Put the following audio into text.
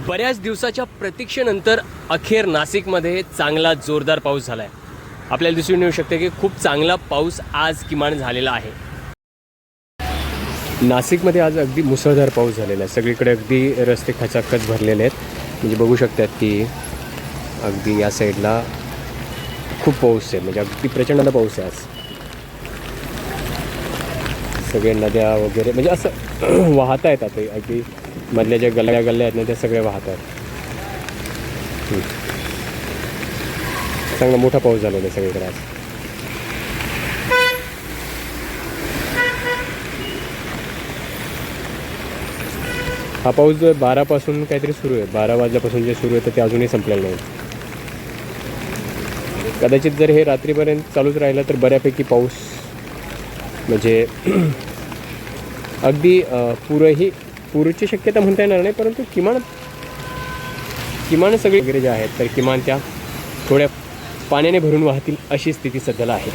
बऱ्याच दिवसाच्या प्रतीक्षेनंतर अखेर नाशिकमध्ये चांगला जोरदार पाऊस झाला आहे. आपल्याला दिसून येऊ शकते की खूप चांगला पाऊस आज किमान झालेला आहे. नाशिकमध्ये आज अगदी मुसळधार पाऊस झालेला आहे. सगळीकडे अगदी रस्ते खचाखच भरलेले आहेत. म्हणजे बघू शकतात की अगदी या साईडला खूप पाऊस आहे, म्हणजे अगदी प्रचंड पाऊस आहे आज. सगळे नद्या वगैरे म्हणजे असं वाहत आहेत. आता अगदी मधल्या ज्या गल्ल्या आहेत ना त्या सगळ्या वाहत आहेत. चांगला मोठा पाऊस झालेला आहे सगळीकडे आज. हा पाऊस जो 12 पासून काहीतरी सुरू आहे, 12 वाजल्यापासून जे सुरू आहे तर ते अजूनही संपलेलं नाही. कदाचित जर हे रात्रीपर्यंत चालूच राहिलं तर बऱ्यापैकी पाऊस म्हणजे अगदी पूरची शक्यता म्हणता येणार नाही, परंतु किमान सगळे वगैरे जे आहेत तर किमान त्या थोड्या पाण्याने भरून वाहतील अशी स्थिती सध्याला आहे.